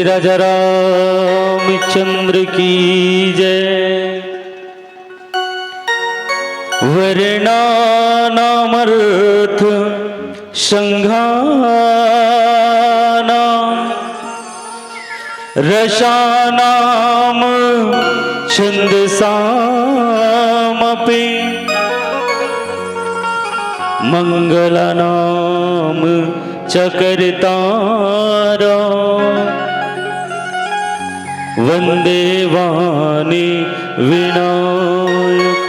राजा रामचंद्र की जय। वर्णानामर्थ संघाना रसानाम छंदसामपि मंगलानाम चकर्तारा वंदे वाणी विनायक।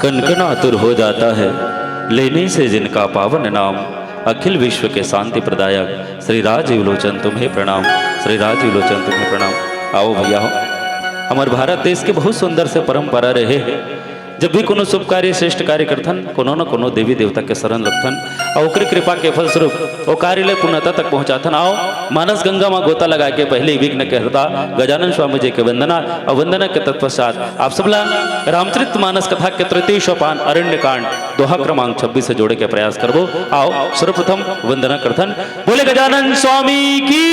कनकन आतुर हो जाता है लेने से जिनका पावन नाम, अखिल विश्व के शांति प्रदायक श्री राजीव लोचन तुम्हें प्रणाम, श्री राजीव लोचन तुम्हें प्रणाम। आओ भैया हो, हमारे भारत देश के बहुत सुंदर से परंपरा रहे है, जब भी कोनो शुभ कार्य श्रेष्ठ कार्य करथन कोनो न कोनो देवी देवता के शरण लगथन और ओकरी कृपा के फलस्वरूप वो कार्य ले पूर्णता तक पहुंचाथन। आओ मानस गंगा में गोता लगा के पहले विघ्न के हरता गजानन स्वामी जी के वंदना और वंदना के तत्पश्चात आप सबला रामचरित मानस कथा के तृतीय सोपान अरण्य कांड दोहा क्रमांक 26 से जोड़े के प्रयास करबो। आओ सर्वप्रथम वंदना करथन, बोले गजानन स्वामी की।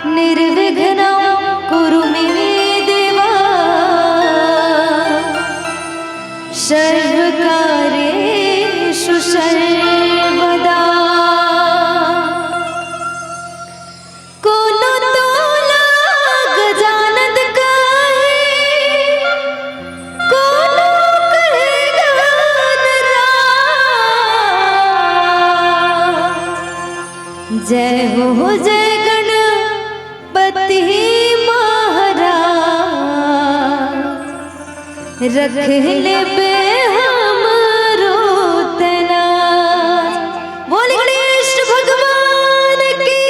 निर्विघ्नं कुरु मे देवा सर्वकार्येषु सर्वदा। कोनो तोला गजानन काहे, कोनो कहे गणराज। जय हो जय महाराज, रख ले बे हमरो तनाज। बोले गणेश भगवान की।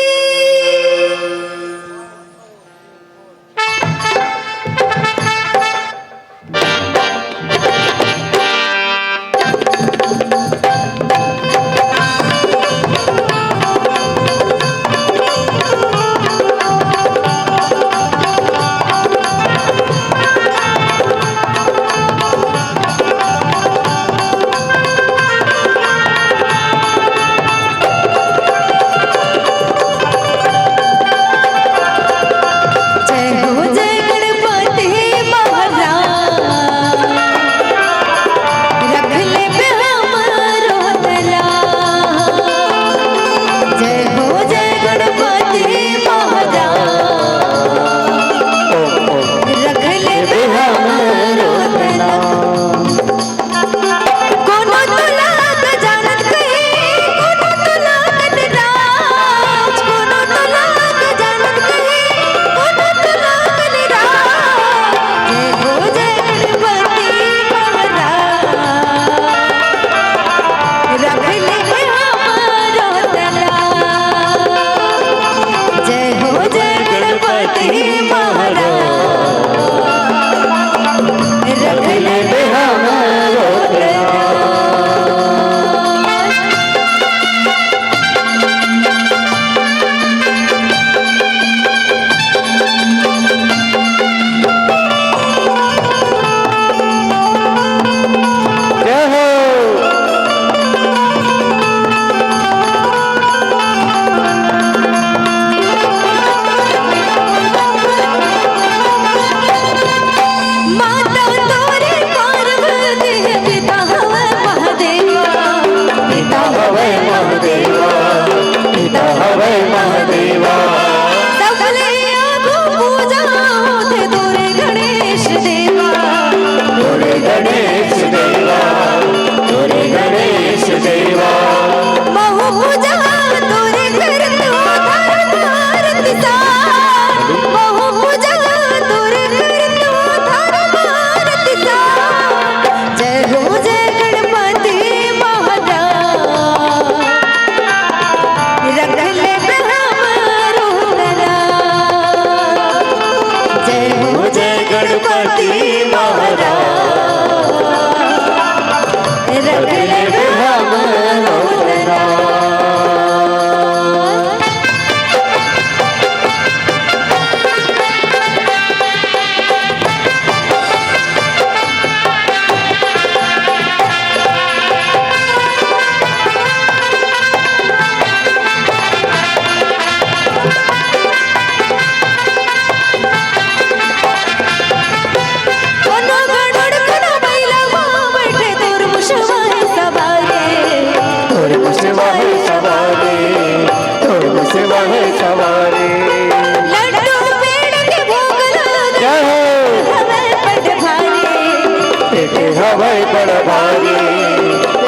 हवै बड़ भारी,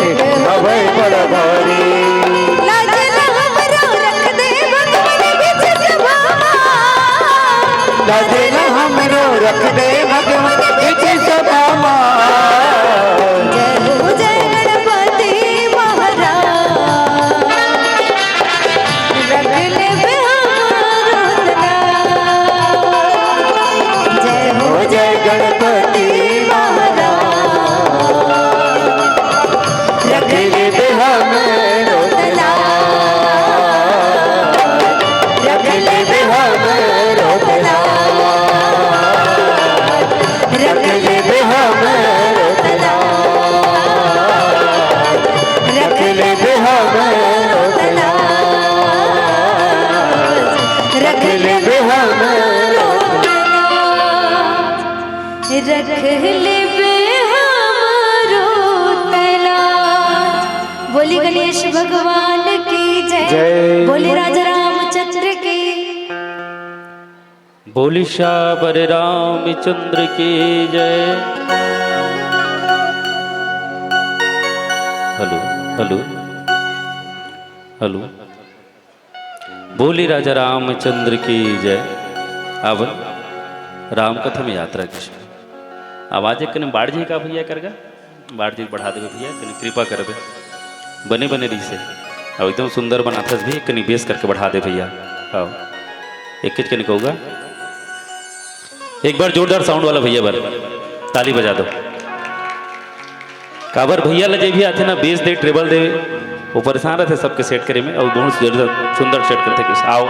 एक हवै बड़ भारी। लाज न हमरो रख दे भगवान बीच सभा मां। लाज न हमरो रख दे भगवान बीच सभा मां। जय हो जय गणपति महाराज, रख ले बिहारो तलाज। जय हो जय गणपति महाराज, रख ले बिहारो तलाज, रख ले बिहारो तलाज, रख ले बिहारो तलाज, रख ले बिहारो तलाज, रख ले बिहारो रख ले बिहारो तलाज। बोली गणेश भगवान की जय, जय। बोली राजा रामचंद्र की। बोली श्यावर रामचंद्र की जय। Hello hello hello. बोली राजा रामचंद्र की जय। आवन राम कथा में यात्रा की आवाज एक कने बाढ़ जी का भैया करगा, बाढ़ जी बढ़ा देवे भैया, कने कृपा करबे बने बने रही से। अब एकदम सुंदर बनाथस भी कनी बेस करके बढ़ा दे भैया। आओ एक किच कने कहूँगा, एक बार जोरदार साउंड वाला भैया बार ताली बजा दो। काबर भैया लजे भी आते ना बेस दे ट्रेबल दे, वो परेशान रहते सबके सेट करे में, और बहुत सुंदर सेट करते किस। आओ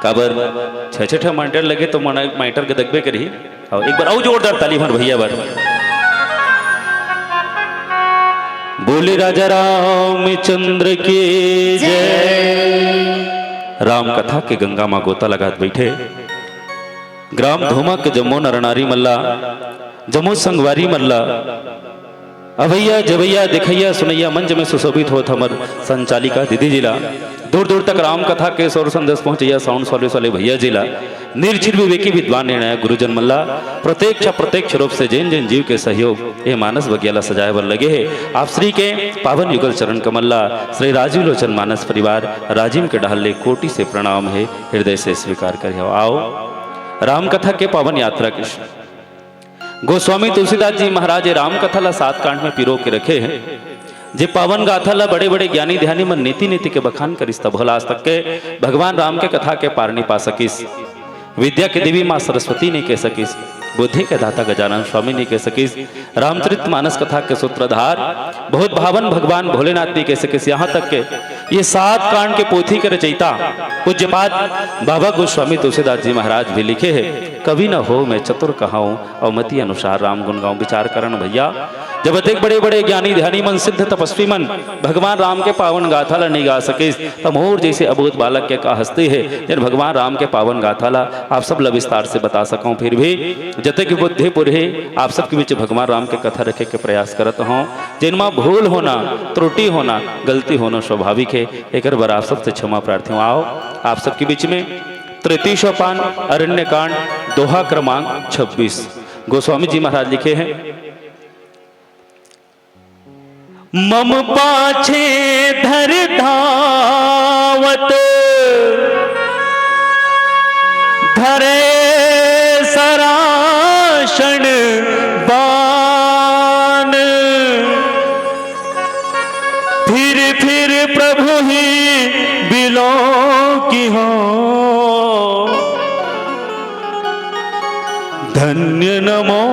काबर छह माइटर लगे तो माइटर के दगबे करी। आओ एक बार आओ जोरदार ताली भर भैया बार। बोले राजा रामचंद्र की जय। राम कथा के गंगा माँ गोता लगात बैठे, ग्राम धोमा के जमो नरनारी मल्ला, जमो संगवारी मल्ला, अभैया जभैया दिखैया सुनैया मंच में सुशोभित हो थमर संचालिका दीदी जिला। दूर दूर तक राम कथा के सौर संदेश पहुंचैया साउंड सॉल्यूस वाले भैया जिला। निर्चिर विवेकी विद्वान निर्णय गुरुजन मल्ला, प्रत्यक्ष रूप से जैन जैन जीव के सहयोग ये मानस बगियाला सजाए बर लगे है। आप श्री के पावन युगल चरण कमल्ला श्री राजीव लोचन मानस परिवार राजीव के डाले कोटि से प्रणाम है, हृदय से स्वीकार कर। आओ राम कथा के पावन यात्रा की गोस्वामी तुलसीदास जी महाराज राम कथा ला 7 कांड में पिरो के रखे हैं। जे पावन गाथा ला बड़े बड़े ज्ञानी ध्यानी मन नीति नीति के बखान करिस तब भला आज तक के भगवान राम के कथा के पार नहीं पा सकिस। विद्या के देवी माँ सरस्वती नहीं कह सकिस, बुद्धि के दाता गजानन स्वामी नहीं कह सकिस, रामचरित मानस कथा के सूत्रधार बहुत भावन भगवान भोलेनाथ नहीं कह सकिस। यहाँ तक के ये 7 कांड के पोथी के रचयिता पूज्यपाद बाबा गोस्वामी तुलसीदास जी महाराज भी लिखे हैं। कभी न हो मैं चतुर कहाऊं और मति अनुसार राम गुण गाऊं। विचार करण भैया, जब अधिक बड़े बड़े ज्ञानी ध्यानी मन सिद्ध तपस्वी मन भगवान राम के पावन गाथा ला नहीं गा सके, तब मोर जैसे अबोध बालक के का हस्ती है जिन भगवान राम के पावन गाथा ला आप सब विस्तार से बता सकूं। फिर भी जते की बुद्धि पुरहे आप सबके बीच भगवान राम के कथा रखे के प्रयास करत हूँ। जिनमा भूल होना, त्रुटि होना, गलती होना स्वाभाविक है, एक बार आप सबसे क्षमा प्रार्थी हूँ। आओ आप सबके बीच में तृतीय सोपान अरण्य कांड दोहा क्रमांक 26 गोस्वामी जी महाराज लिखे हैं। मम पाछे धर धावत धरे सराशण बान, फिर प्रभु ही बिलो की हो, धन्य नमो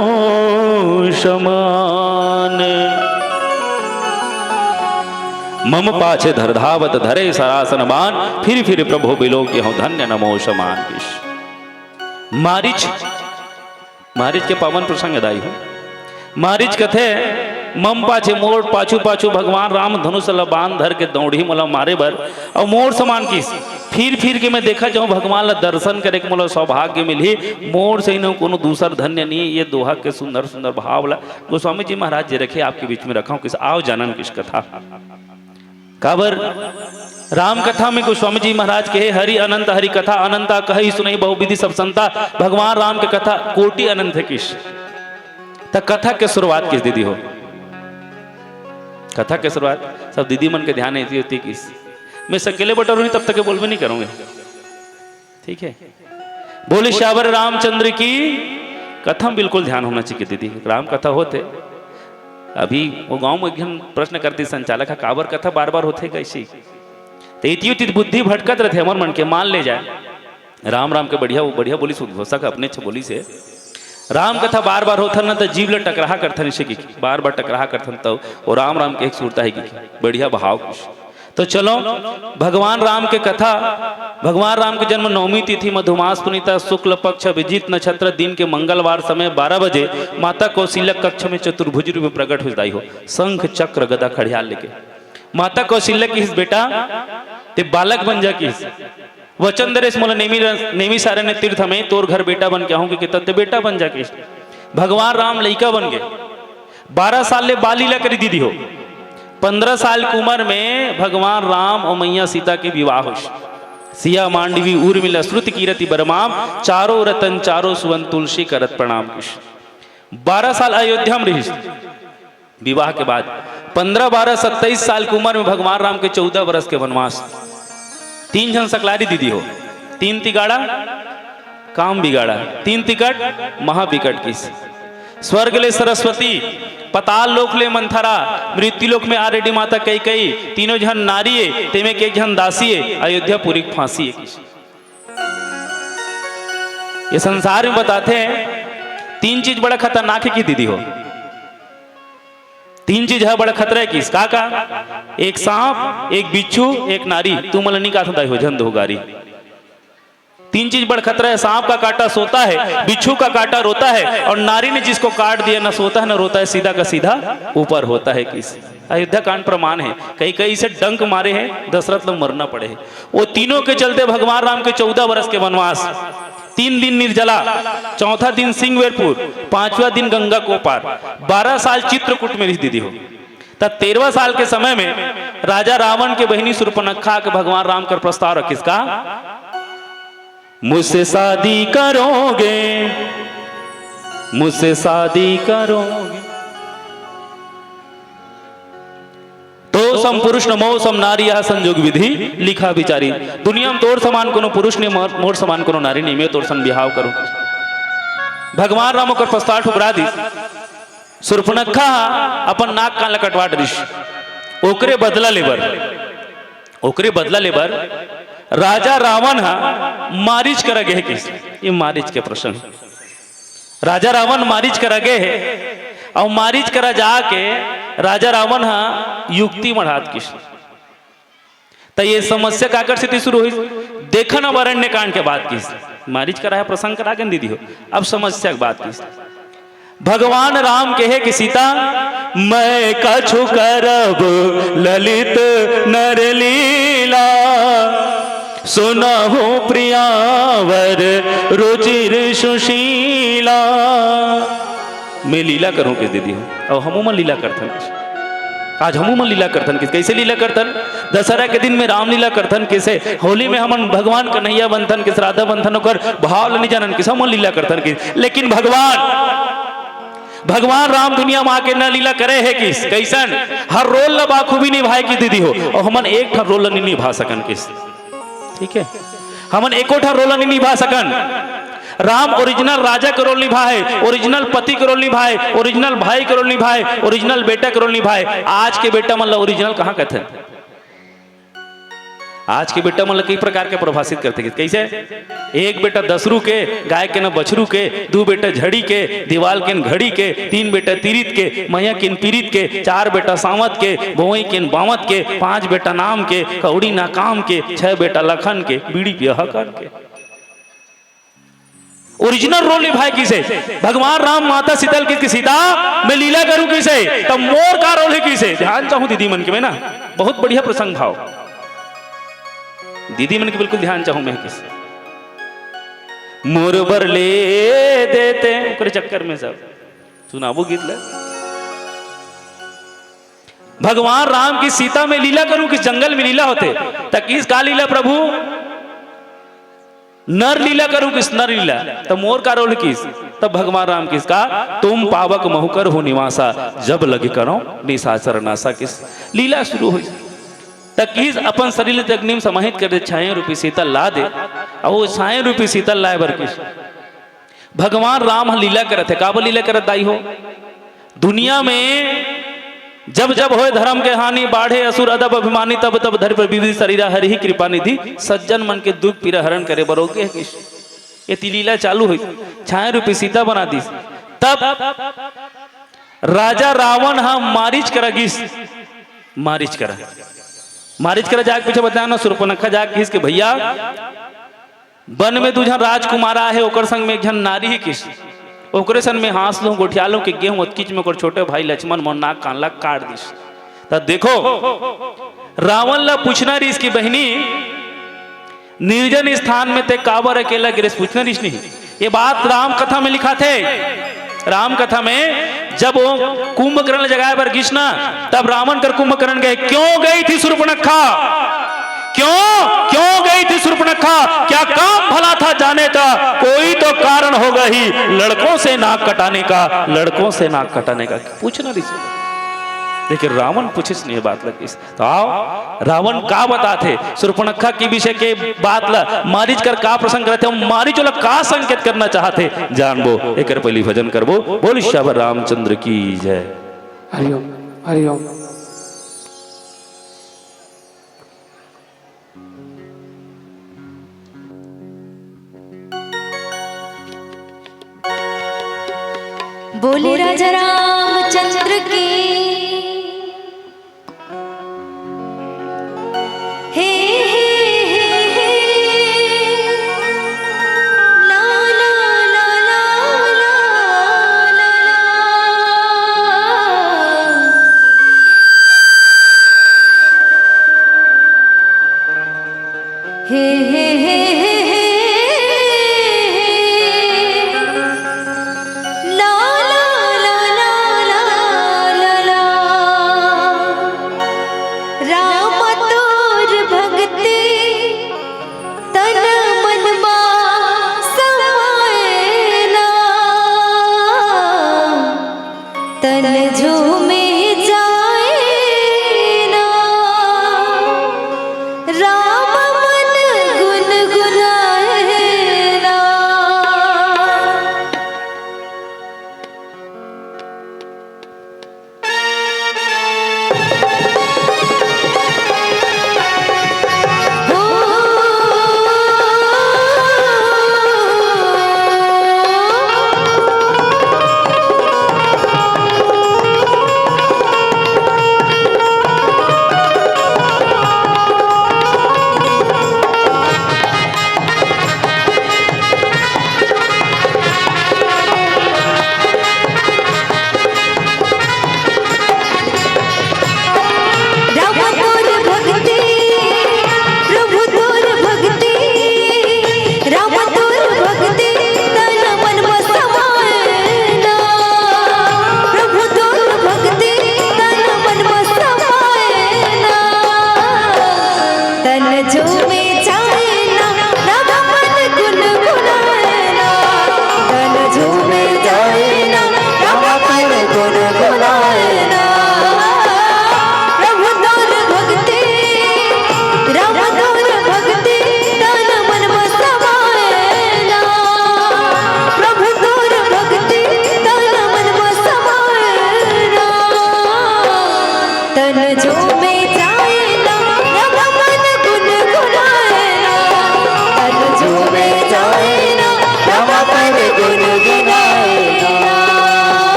शमान। मम पाछे धरधावत धरे सरासन बान, फिर प्रभु बिलो की हो, धन्य नमो शमान। मारिच के पावन प्रसंग दाई हूँ। मारिच कथे मम पाछे मोर पाछू पाछू भगवान राम धनुष बांध धर के दौड़ी मोला मारे बर, और मोर समान किस फिर के मैं देखा जाऊँ भगवान ला दर्शन करे के मोला सौभाग्य मिली। मोर से ही कोनो दूसर धन्य नहीं। ये दोहा के सुंदर सुंदर भाव ला गोस्वामी जी महाराज जी रखे आपके बीच में रखा हूँ। किस आओ जानन किस कथा काबर राम कथा में गोस्वामी जी महाराज कहे हरि अनंत हरि कथा अनंता कही सुनई बहुविधि सब संता। भगवान राम के कथा कोटि अनंत है किस तो कथा के शुरुआत किस दीदी हो? कथा के शुरुआत सब दीदी मन के ध्यान ऐसी होती है किस मैं अकेले बटर नहीं तब तक बोलबे नहीं करूंगे, ठीक है। बोले श्यावर रामचंद्र की कथा में बिल्कुल ध्यान होना चाहिए दीदी। राम कथा होते अभी वो गांव में एक प्रश्न करती संचालक काबर कथा बार बार होते कैसी तो इति बुद्धि भटकत रहते हमार मन के मान ले जाए राम राम के बढ़िया वो बढ़िया बोली घोषा का अपने अच्छे बोली से राम कथा बार बार होता ना तो जीव ले टकराहा करथन इसे की बार बार टकराहा करथन तो और राम राम के एक सूरता है की बढ़िया भाव कुछ। तो चलो भगवान राम के कथा, भगवान राम के जन्म नवमी तिथि मधुमास पुनीता शुक्ल पक्ष अभिजीत नक्षत्र दिन के मंगलवार समय 12 बजे माता कौशल्या कक्ष में चतुर्भुज रूप में प्रकट हो जाई हो शंख चक्र गदा खड़ियाल लेके। माता कौशल्या की हिस बेटा ते बालक बन जा की वचन दरेस मोला नेमी सारे ने तीर्थ में तोर घर बेटा बन के आऊंगी कि तत्ते बेटा बन जा की। भगवान राम लड़का बन गए 12 साल ले बाल लीला करी दीदी हो 15 साल की उम्र में भगवान राम और मैया सीता के विवाह हो। सिया मांडवी उर्मिला श्रुति कीरति बरमाम चारों रतन चारों सुवन तुलसी करत प्रणाम किश। 12 साल अयोध्या में रही विवाह के बाद 15, 12, 27 साल की उम्र में भगवान राम के 14 वर्ष के वनवास। 3 जन सकलारी दीदी हो 3 तिगाड़ा काम बिगाड़ा 3 तिकट महाबिकट किस। स्वर्ग ले सरस्वती पताल लोक ले मंथरा मृत्यु लोक में आरेडी माता कई कई तीनों जन नारी है तेमे के एक जन दासी है अयोध्या पूरी फांसी है। ये संसार में बताते हैं 3 चीज बड़ा खतरनाक है की दीदी हो 3 चीज है बड़ा खतरा है किस का एक सांप एक बिच्छू एक नारी तू मला नहीं कहा हो झंड हो गारी। 3 चीज बड़ा खतरा है सांप का काटा सोता है बिच्छू का काटा रोता है और नारी ने जिसको काट दिया ना सोता है ना रोता है सीधा का सीधा ऊपर होता है किस। अयोध्या कांड प्रमाण है कई कई से डंक मारे हैं दशरथ लोग मरना पड़े हैं। वो तीनों के चलते भगवान राम के 14 वर्ष के वनवास 3 दिन निर्जला चौथा दिन सिंहवेरपुर 5वां दिन गंगा को पार 12 साल चित्रकूट में दीदी हो। तब 13वां साल के समय में राजा रावण के बहिनी शूर्पणखा के भगवान राम का प्रस्ताव रख किसका मुझसे शादी करोगे मुझसे शादी करोगे तो सम पुरुष न मोह सम नारी यह संजोग विधि लिखा विचारी। दुनिया में तोड़ समान कोनो पुरुष ने मोर समान कोनो नारी नहीं मैं तोड़ सन बिहाव करो। भगवान राम को प्रस्ताव ठुकरा दी। शूर्पणखा अपन नाक कान लकटवा डरिश ओकरे बदला लेबर राजा रावण मारिच करा गए किस। ये मारिच के प्रश्न राजा रावण मारिच करा गए है और मारिच करा जाके राजा रावण युक्ति मढ़ात किस। तो ये समस्या काकर से शुरू हुई देखा ना वरण्य कांड के बाद किस मारिच करा है प्रसंग करा के दीदी हो। अब समस्या की बात किस भगवान राम कहे कि सीता मैं कछु करब ललित नरलीला सुनहु प्रियावर रुचिर सुशीला। मैं लीला करूं किस दीदी हूं और हमू मन लीला करथन आज हमू मन लीला करथन किस कैसे लीला करथन दशहरा के दिन में राम लीला करथन किसे होली में हमन भगवान कन्हैया बनथन किस राधा बनथन ओकर भाव नहीं जानन किस हमन लीला करथन किस। लेकिन भगवान राम दुनिया में आके न लीला करे है किस कैसन हर रोल ल बाखूबी निभाए की दीदी हो और हमन एक ठा रोल नहीं निभा सकन किस। ठीक है हमन एको ठा रोल नहीं निभा सकन। राम ओरिजिनल राजा का रोल निभाए ओरिजिनल पति का रोल निभाए ओरिजिनल भाई का रोल निभाए ओरिजिनल बेटा का रोल निभाए। आज के बेटा मतलब ओरिजिनल कहाँ कहते हैं आज के बेटा मतलब कई प्रकार के परिभाषित करते हैं कैसे एक बेटा दसरू के गाय के न बछरू के 2 बेटा झड़ी के दीवाल के न घड़ी के 3 बेटा तीरित के मैया के न पीरित के 4 बेटा सावत के भोई के न बावत के 5 बेटा नाम के कौड़ी नाकाम के 6 बेटा लखन के बीड़ी पिया कर के। ओरिजिनल रोल निभाए किसे भगवान राम माता शीतल की सीता मैं लीला करूं किसे तब मोर का रोल है किसे। ध्यान चाहूं दीदी मन के में ना बहुत बढ़िया प्रसंग भाव दीदी मन के बिल्कुल ध्यान चाहूं मैं किस मोर बर ले देते ओकरे चक्कर में सब सुनाबो गीत ले भगवान राम की सीता में लीला करूं किस जंगल में लीला होते तक इस का लीला प्रभु नर लीला करूं किस नर लीला, तब मोर का रोल किस, तब भगवान राम किसका, तुम पावक महुकर हो निवासा, जब लगे करो निशाचर नासा किस लीला शुरू हुई। तकीस अपन शरीर तक निम समाहित कर दे, छाए रूपी शीतल ला दे, और वो छाए रूपी शीतल लाए बर किस भगवान राम लीला करत है। काबर लीला करत दाई हो, दुनिया में जब जब होए धर्म के हानि, बाढ़े असुर अदब अभिमानी, तब तब धर पर विविध शरीरा हरि ही कृपा निधि, सज्जन मन के दुख पीड़ा हरण करे बरोगे किस। ये लीला चालू हुई, छाए रूपी सीता बना दी। तब राजा रावण हम मारिच करा गिस, मारिच करा जाके पीछे बताना, सुरपनखा जाके किस के भैया वन में तुझा राजकुमारा है, ओकर संग में एक जन नारी ही किस, ओकरे सन में हास लो गोठिया लो के गेहूं अतकीच में ओकर छोटे भाई लक्ष्मण मोर नाक कान ला काट दिस। तब देखो रावण ला पूछना रही इसकी बहनी निर्जन स्थान में ते काबर अकेला गिरस, पूछना रही नहीं। ये बात राम कथा में लिखा थे। राम कथा में जब वो कुंभकर्ण जगह पर गिसना, तब रावण कर कुंभकर्ण गए, क्यों गई थी सुर्पनखा, क्यों गई थी सुर्पनखा, क्या काम भला था जाने का, कोई तो कारण होगा ही, लड़कों से नाक कटाने का, लड़कों से नाक कटाने का। पूछना रही, लेकिन रावण पूछिस नहीं बात लगी। तो आओ रावण का बताते सुर्पनखा की विषय के बात ला, मारिच कर का प्रसंग करते हो, मारिच वाला का संकेत करना चाहते जानबो, एक पहली भजन करबो। बोल श्यावर रामचंद्र की जय। हरिओम हरिओम। बोले राजा रामचंद्र की हे ला ला ला ला ला ला हे तन झूमे जाए ना, राम मन गुन गुन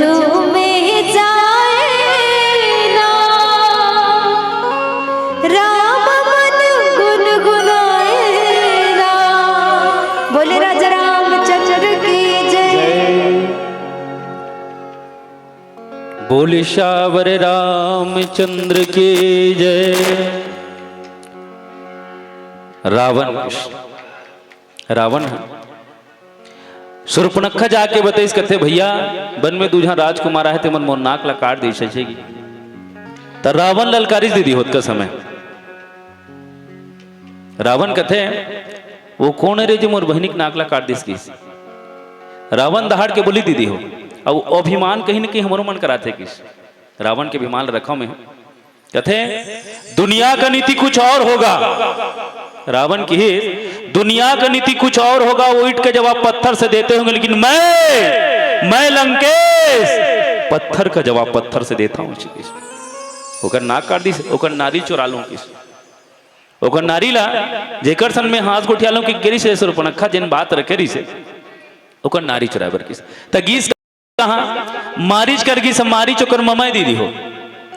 झूमे जाए ना, राम मन गुनगुनाए ना। बोले राजा रामचंद्र की जय। बोले श्यावर रामचंद्र की जय। रावण सुरपनखा जाके बताइस कथे भैया बन में दूजा राजकुमार आए थे मन मोर नाक ला काट दी छेगी। त रावण ललकारिस दीदी होत का समय रावण कथे वो कौन रे जो मोर बहनिक नाक ला काट दिस किस। रावण दहाड़ के बोली दीदी हो अब अभिमान कहीं न कहीं हमारो मन कराते किस। रावण के अभिमान रखो में कथे दुनिया का नीति कुछ और होगा। रावण की दुनिया का नीति कुछ और होगा, वो ईंट के जवाब पत्थर से देते होंगे, लेकिन मैं लंकेश पत्थर का जवाब पत्थर से देता हूं। ओकर नाक काट दी, ओकर नारी चुरा लूं किस। ओकर नारी ला जेकर सन में हाथ गोठिया लूं कि गिरी से सुरपनखा जिन बात रखे री से ओकर नारी चुराबर किस। त गीस कहां मारीच कर गीस, मारीच ओकर ममाई दीदी हो।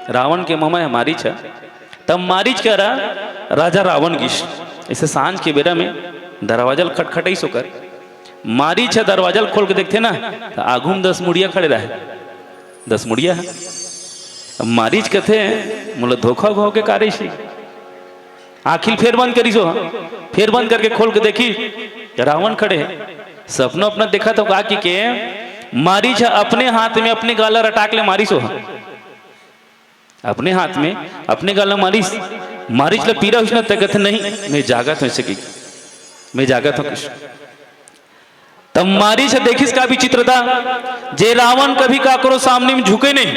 रावण के ममाई मारीच है, तब मारीच कर राजा रावण गीस। ऐसे सांझ के बेरा में दरवाजा खटखटाई सोकर मारी छे दरवाजा खोल के देखते ना तो आगू में 10 मुड़िया खड़े रहे। 10 मुड़िया है। अब मारीच कथे मोला धोखा घो के कारे सी आखिर फेर बंद करी सो। फेर बंद करके खोल के देखी रावण खड़े सपना अपना देखा तो का कि के मारी छे अपने हाथ में अपने गाला रटाक ले मारी सो। अपने हाथ में अपने गाला मारिस मारिच ले पीरा उसने तकत नहीं मैं जागत हूं सकी मैं जागत हूं किस। तब मारिच देखिस का विचित्र था जे रावण कभी काकरो सामने में झुके नहीं।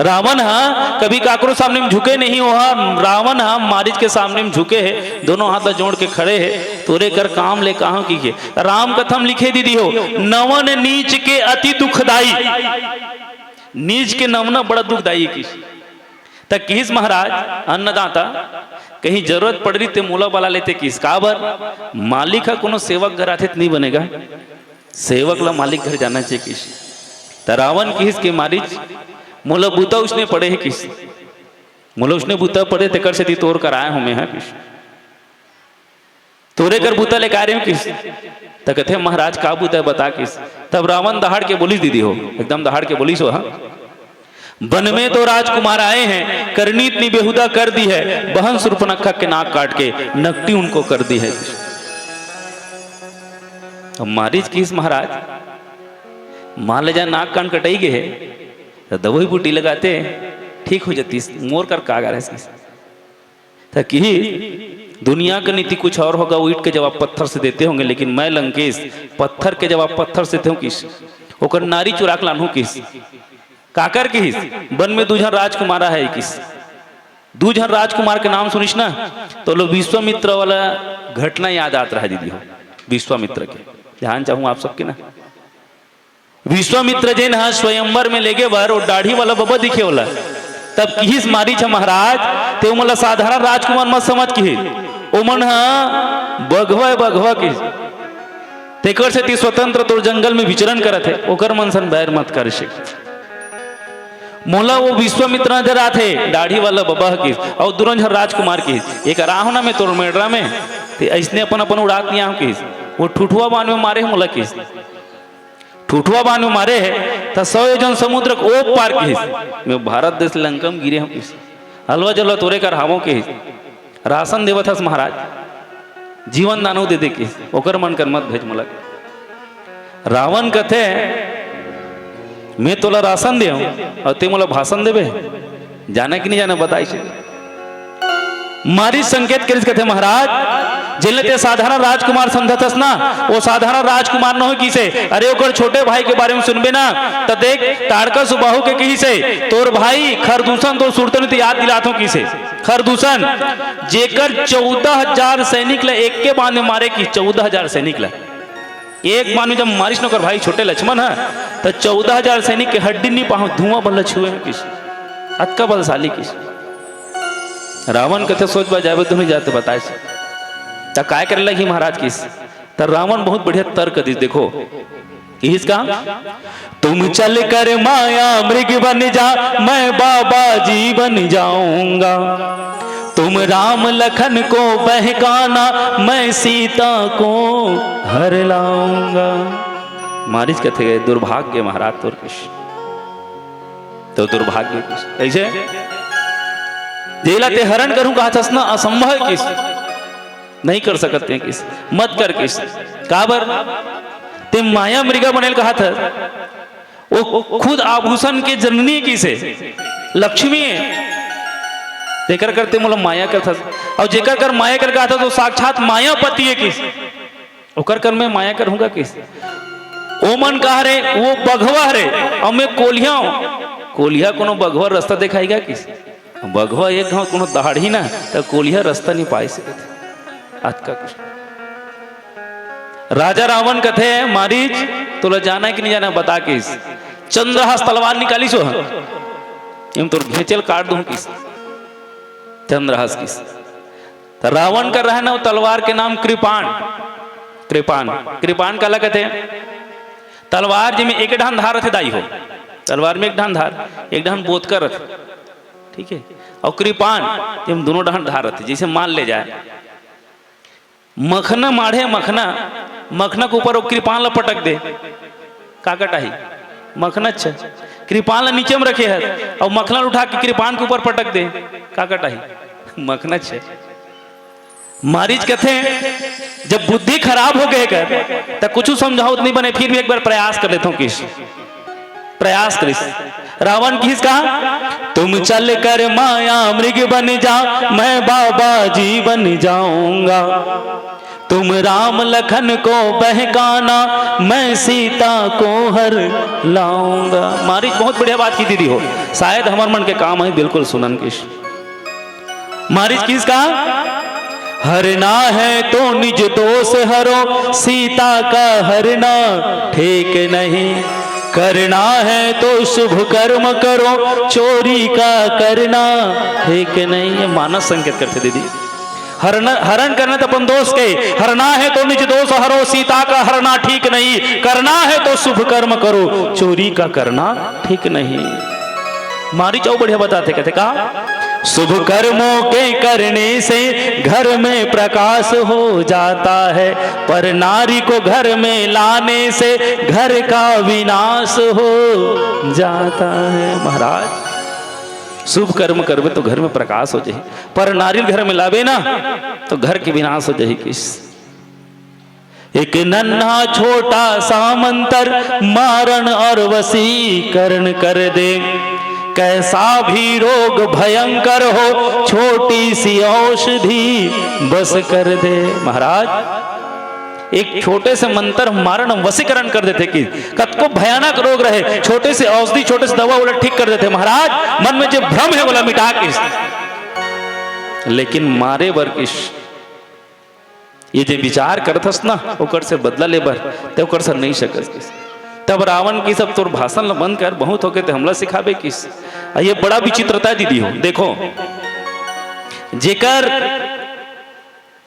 रावण हाँ कभी काकरो सामने में झुके नहीं हो। रावण हाँ मारिच के सामने में झुके है, दोनों हाथ जोड़ के खड़े है। तोरे कर काम ले कहा की राम कथम लिखे दीदी हो नवन नीच के अति दुखदाई। नीच के नवना बड़ा दुखदाई किस। तक किस महाराज अन्नदाता कहीं जरूरत पड़ रही थे मूला वाला लेते किस काबर मालिक का कोनो सेवक घर आते नहीं बनेगा। सेवक ला मालिक घर जाना चाहिए किस। रावण किस के मारिच मूला बूता उसने पड़े है किस। मूला उसने बूता पड़े तेकर से दी तोड़ कर आए हूं मैं किस। तोरे कर बूता लेकर आ रहे हो किस। तक कथे महाराज का बूता बता किस। तब रावण दहाड़ के बोली दीदी हो एकदम दहाड़ के बोली सो। हाँ वन में तो राजकुमार आए हैं, करनी इतनी बेहुदा कर दी है, बहन सुरपनखा के नाक काट के नकटी उनको कर दी है। अब मारीच किस महाराज मान ले जा नाक कान कटाई गए है तो दवाई बूटी लगाते ठीक हो जाती मोर कर कागर है कि दुनिया का नीति कुछ और होगा, वो ईंट के जवाब पत्थर से देते होंगे, लेकिन मैं लंकेश पत्थर के जवाब पत्थर से देते किस। ओकर नारी चुरा के लानू किस काकर किस। वन में दूजन राजकुमार है किस। दूजन राजकुमार के नाम सुनिस ना तो लोग विश्वामित्र वाला घटना याद आता रहा दीदी हो। विश्वामित्र के ध्यान चाहूँ आप सबके ना विश्वामित्र जी ना स्वयंवर में लेगे बार और दाढ़ी वाला बाबा दिखे वाला तब किस मारी छ महाराज ते मला साधारण राजकुमार मत समझ की ओमन हाँ बघवा किस तेकर से ती स्वतंत्र तो जंगल में विचरण करत है ओकर मनसन बैर मत कर से मोला वो विश्वामित्र नजर आते दाढ़ी वाला बाबा किस और दुरंझर राजकुमार की एक राहना में तोड़ मेडरा में ते ऐसने अपन उड़ात नहीं आऊं किस वो ठुठुआ बान में मारे मोला किस ठुठुआ बान में मारे है तो 100 जन समुद्र को ओप पार किस मैं भारत देश लंका में गिरे हम किस हलवा जलवा तोरे कर हावों के राशन देवत हस महाराज जीवन दानो दे दे किस ओकर मन कर मत भेज मोला। रावण कथे मैं तोला राशन दे और ते मोला भाषण देवे जाने कि नहीं जाने बताई मारी संकेत करिस कथे महाराज जिले ते साधारण राजकुमार समझतस ना वो साधारण राजकुमार न हो किसे। अरे ओकर छोटे भाई के बारे में सुनबे ना तो देख तारका सुबाहु के कही से तोर भाई खरदूषण तो सुरतन तो याद दिलात हूं किसे। खरदूषण जेकर 14,000 सैनिक ला एक के बांध में मारे की 14,000 सैनिक ला एक बार में जब मारिश नौकर भाई छोटे लक्ष्मण है तो 14,000 सैनिक के हड्डी नहीं पाहु धुआं बल्ला छुए किस अतका बलशाली किस। रावण कथे सोच बा जावे तुम्हें जाते बताए तब काय करे लगी महाराज किस। तब रावण बहुत बढ़िया तर्क दी देखो किसका? तुम चल कर माया मृग बन जा, मैं बाबा जी बन जाऊंगा। तुम राम लखन को बहकाना, मैं सीता को हर लाऊंगा। मारिच कहते गए दुर्भाग्य महाराज तोर कृष्ण, तो दुर्भाग्य कृष्ण ऐसे जेला ते हरण करूं कहा था ना, असंभव है किस, नहीं कर सकते किस, मत कर किस। काबर ते माया मृगा बनेल कहा था, वो खुद आभूषण के जननी किसे, लक्ष्मी है। जेकर करते मोला माया कर था, और जेकर कर माया कर कहा था तो साक्षात मायापति है किस, ओकर कर मैं माया करूंगा किस। ओ मन कहा रे वो बघवा रे, और मैं कोलिया हूं। कोलिया कोनो बघवा रास्ता दिखाएगा किस, बघवा एक गांव कोनो दाढ़ी ना, तो कोलिया रास्ता नहीं पाए सकते। आज का कुछ राजा रावण कथे मारीच तोला जाना है कि नहीं जाना बता किस। चंद्रहास तलवार निकाली सो हम तो घेचल काट दूं किस, चंद्रहास किस। तो रावण कर रहा है ना वो तलवार के नाम कृपाण। कृपाण कृपाण काला कहते तलवार जिसमें एक ढान धार रथे दाई हो, तलवार में एक ढान धार, एक ढान बोध कर रथे, ठीक है। और कृपाण जिसमें दोनों ढान धार रथे, जैसे मान ले जाए मखना माढ़े मखना, मखना के ऊपर वो कृपाण ला पटक दे का कटाही मखना, अच्छा कृपाण ला नीचे में रखे है और मखना उठा के कृपाण के ऊपर पटक दे का कटाही मखना। अच्छा मारीच कहते हैं जब बुद्धि खराब हो गए कर तो कुछ समझाओ नहीं बने, फिर भी एक बार प्रयास कर लेता हूं किस, प्रयास करिस। रावण किस कहा, तुम चल कर माया मृग बन जा, मैं बाबा जी बन जाऊंगा। तुम राम लखन को बहकाना, मैं सीता को हर लाऊंगा। मारीच बहुत बढ़िया बात की दीदी हो, शायद हमारे मन के काम है, बिल्कुल सुनन किस। मारीच किस कहा, हरना है तो निज दोष हरो, सीता का हरना ठीक नहीं। करना है तो शुभ कर्म करो, चोरी का करना ठीक नहीं। ये मानस संकेत करते दीदी, हरण करना तो अपन दोष के, हरना है तो निज दोष हरो, सीता का हरना ठीक नहीं। करना है तो शुभ कर्म करो, चोरी का करना ठीक नहीं। मारीच बढ़िया बताते कहते कहा, शुभ कर्मों के करने से घर में प्रकाश हो जाता है, पर नारी को घर में लाने से घर का विनाश हो जाता है। महाराज शुभ कर्म करवे तो घर में प्रकाश हो जाए, पर नारी घर में लावे ना तो घर के विनाश हो जाए किस। एक नन्हा छोटा सा मंत्र मारण और वशीकरण कर दे, कैसा भी रोग भयंकर हो, छोटी सी औषधि बस कर दे। महाराज एक छोटे से मंत्र मारण वशीकरण कर देते कि कत को भयानक रोग रहे, छोटे से औषधि छोटे से दवा उलट ठीक कर देते। महाराज मन में जो भ्रम है बोला मिटा किस, लेकिन मारे बर किस ये जो विचार करथस ना ओकर से बदला ले बर ते ओकर से नहीं सकस किस। तब रावण की सब तोर भाषण बंद कर, बहुत हो गए थे हमला सिखाबे किस। ये बड़ा विचित्रता दीदी हो, देखो जेकर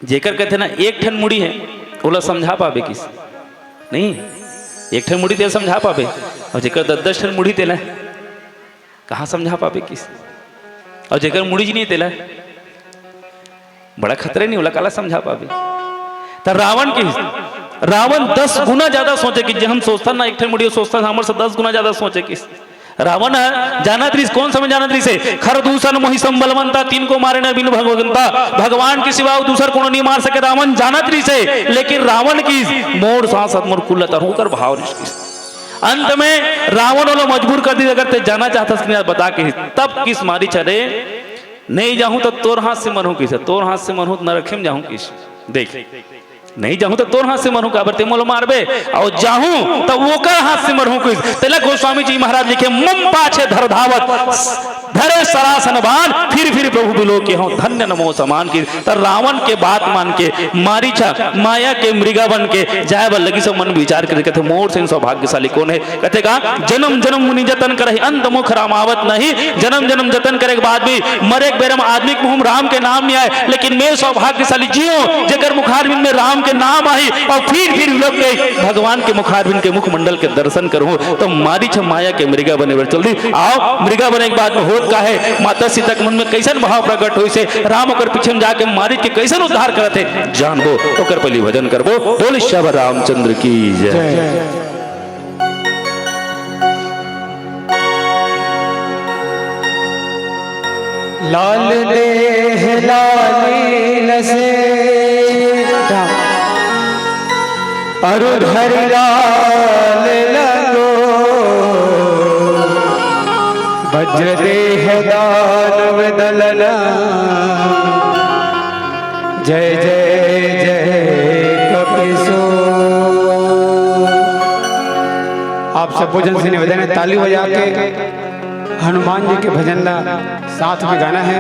जेकर कहते ना एक ठन मुड़ी है ओला समझा पाबे किस नहीं, एक ठन मुड़ी ते समझा पाबे, और जेकर 10-10 ठन मुड़ी तेला कहाँ समझा पाबे किस। और जेकर मुड़ी जी नहीं तेला बड़ा खतरे नहीं, ओला काला समझा पाबे। तो रावण की रावण 10 गुना ज्यादा सोचे कि हम सोचता ना एक ठन मुड़ी सोचता हमारे से 10 गुना ज्यादा सोचे किस। रावण है जाना त्रिस, कौन समझ जाना त्रिस है, खर दूसर मोहि संबलवंता, तीन को मारे न बिन भगवंता, भगवान के सिवा दूसर को नहीं मार सके। रावण जाना त्रिस है, लेकिन रावण की मोड़ सांस मोड़ कुल्लत होकर भाव किस। अंत में रावण वालों मजबूर कर दी, अगर ते जाना चाहता बता के तब किस मारी चले नहीं जाऊं तो तोर हाथ से मरूं किस, तोर हाथ से मरूं न रखे में जाऊं किस। देख नहीं जाऊं तो तोर हाथ से मरूं काबर ते मोलो मारबे, और जाऊं तो वो कर हाथ से मरूं किस। तिलक गोस्वामी जी महाराज लिखे मम पाछे धर धावत, धरे सरासन बान फिर प्रभु बिलो के हो धन्य नमो समान की। तर रावण के बात मान के मारीचा माया के मृगा बन के जाए बल लगी सब मन विचार कर कहते मोर से सौभाग्यशाली कौन है। कहते का जन्म जन्म मुनि जतन करे अंत मुख रामावत नहीं। जन्म जन्म जतन करे के बाद भी मरे के बेरम आदमी के मुंह राम के नाम नहीं आए, लेकिन मैं सौभाग्यशाली जियो जगर मुखारबिंद में राम के नाम आई और फिर लोग गए भगवान के मुखारबिंद के मुखमंडल के दर्शन करूं तो मारीच माया के मृगा बने बर चल दी। आओ मृगा बने के बाद में होत का है माता सीता के मन में कैसन भाव प्रकट हुई से राम ओकर पीछे में जाके मारीच के कैसन उद्धार करते जानबो ओकर पहली भजन करबो। बोल श्याम रामचंद्र की जय। लाल देह लालीन से अरुधर लाल लगो वज्र देह दानव दलना जय जय जय कपिसो। आप सब भोजन से निवेदन है ताली बजा के हनुमान जी के भजन ला साथ में गाना है।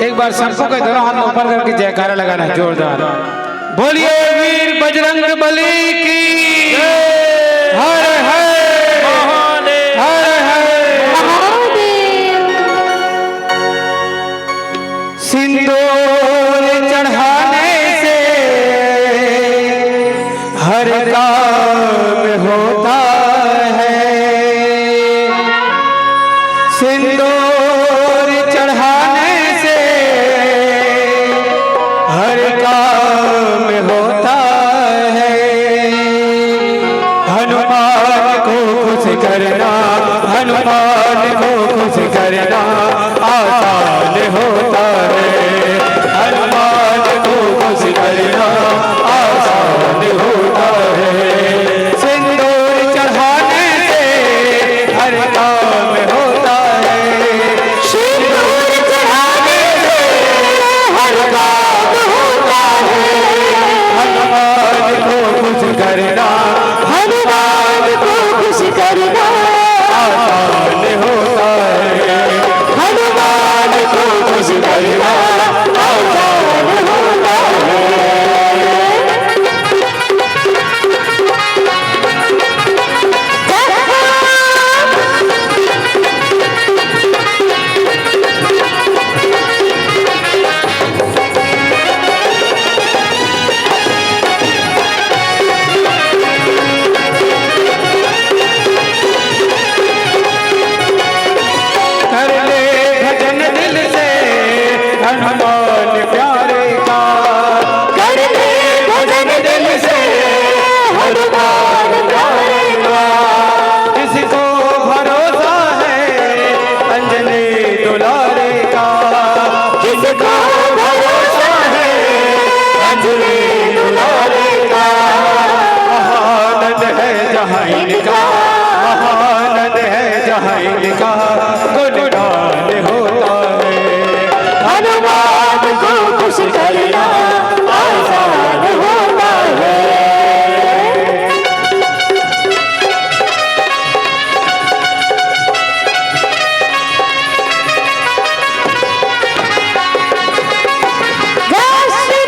एक बार सबको के दोनों हाथ ऊपर करके जयकारा लगाना है जोरदार। बोलिए वीर बजरंग बली की हर हर हर हर। सिंदूर चढ़ाने से हर काम होता है। सिंदूर चढ़ाने से हर काम होता है। हनुमान को खुश करना हनुमान को खुश करना आसान होता है। हनुमान को खुश करना आसान होता है। सिंदूर चढ़ाने से हर काम होता है। सिंदूर चढ़ाने से हर काम होता है। हनुमान को खुश करना हनुमान को खुश करना आसान होता है। हनुमान को खुश करना आसान होता है। कर ले भजन दिल से हनुमान प्यारे का। कर ले भजन दिल से हनुमान प्यारे का। किसको भरोसा है अंजनी दुलारे का। किसको भरोसा है अंजनी दुलारे का। महानंद है जहाँ इनका महानंद है जहाँ इनका गुणगान होता है। हनुमान को खुश करना आसान होता है। जय श्री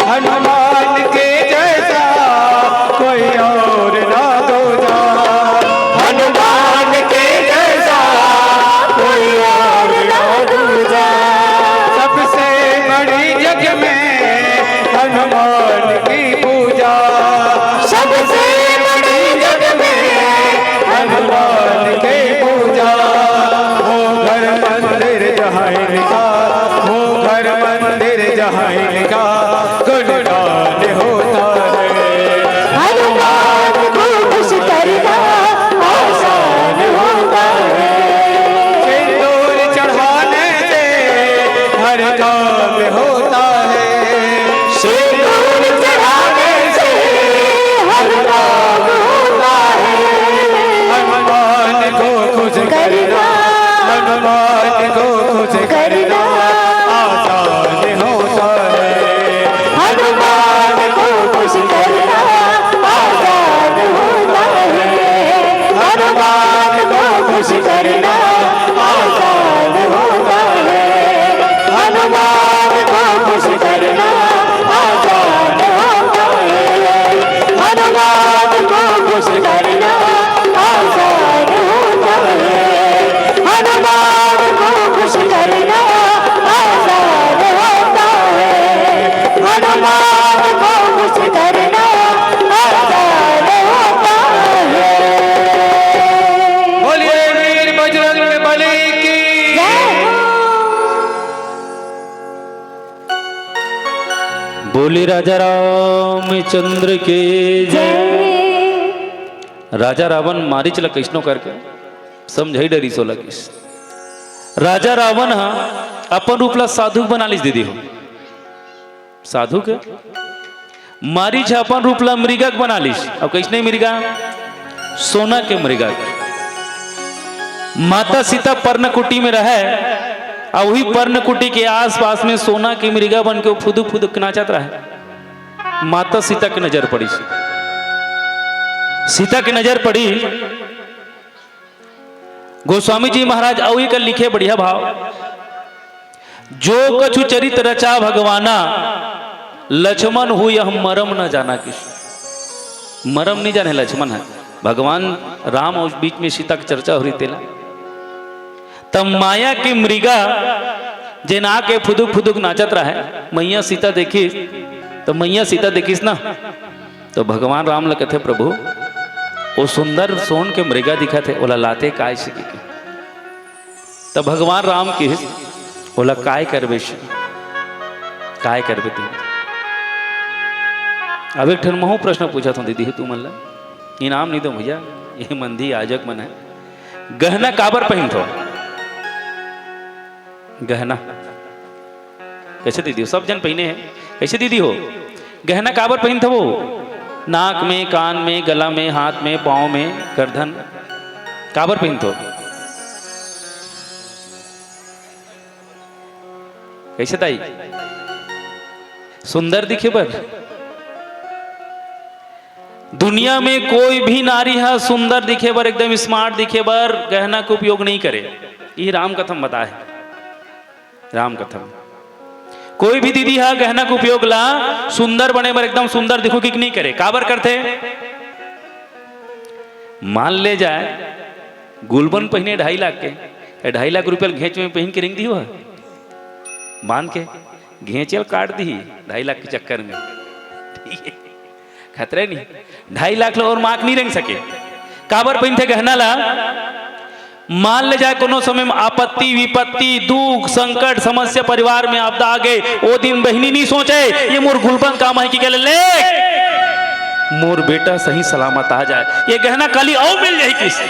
हनुमान के जैसा कोई और ना दूजा। हनुमान के जैसा कोई और ना दूजा। सबसे बड़ी जग में हनुमान की पूजा। सबसे बड़ी जग में हनुमान की पूजा। हो घर मंदिर जहाँ इनका हो घर मंदिर जहाँ इनका गुणगान होता है। हनुमान को खुश करना आसान होता है। सिंदूर चढ़ाने से हर काम होता है। सिंदूर चढ़ाने से हर काम होता है। हनुमान को खुश करना हनुमान को खुश करना आसान होता है। बोले राजा रामचंद्र के जय। राजा रावण मारी चला कैसनो करके समझाई डरी सोला किस राजा रावण हा अपन रूपला साधु बना लीस दीदी हो साधु के मारी छ अपन रूपला मृगक बना लीस अब कैसने मृगा सोना के मृगा माता सीता पर्णकुटी में रहे और वही पर्णकुटी के आसपास में सोना की मृगा बन के फुदुक फुदुक नाचत रहे। माता सीता की नजर पड़ी सीता की नजर पड़ी गोस्वामी जी महाराज अवि कर लिखे बढ़िया भाव जो कछु चरित रचा भगवाना लक्ष्मण हुई हम मरम न जाना किस मरम नहीं जाने लक्ष्मण है भगवान राम और बीच में सीता की चर्चा हो रही थी तब माया की मृगा जिन आके फुदुक फुदुक नाचत रहा है मैया सीता देखी तो मैया सीता देखीस ना तो भगवान राम लगे थे प्रभु वो सुंदर सोन के मृगा दिखा थे बोला लाते काय से तो भगवान राम की बोला काय करबे काय करबे तू अब एक ठन महू प्रश्न पूछा था दीदी तू मन ला इनाम नहीं दो भैया ये मंदी आजक मन है गहना काबर पहन थो गहना कैसे दीदी हो सब जन पहने हैं कैसे दीदी हो गहना काबर पहन था वो नाक में कान में गला में हाथ में पाँव में गर्दन काबर पहन थो कैसे ताई सुंदर दिखे बर दुनिया में कोई भी नारी है सुंदर दिखे बर एकदम स्मार्ट दिखे बर गहना का उपयोग नहीं करे ये राम कथम बता है राम कथम कोई भी दीदी है गहना का उपयोग ला सुंदर बने बर एकदम सुंदर दिखो कि नहीं करे काबर करते मान ले जाए गुलबन पहने 2.5 लाख के 2.5 लाख रुपया घेच में पहन के रिंग दी हुआ मान के घेचल काट दी 2.5 लाख के चक्कर में ठीक है खतरे नहीं 2.5 लाख और मार्क नहीं रंग सके काबर पहन थे गहना ला मान ले जाए कोनो समय में आपत्ति विपत्ति दुख संकट समस्या परिवार में आपदा आ गए वो दिन बहनी नहीं सोचे ये मोर गुलबन काम है कि क्या ले मोर बेटा सही सलामत आ जाए ये गहना कली और मिल जाए किस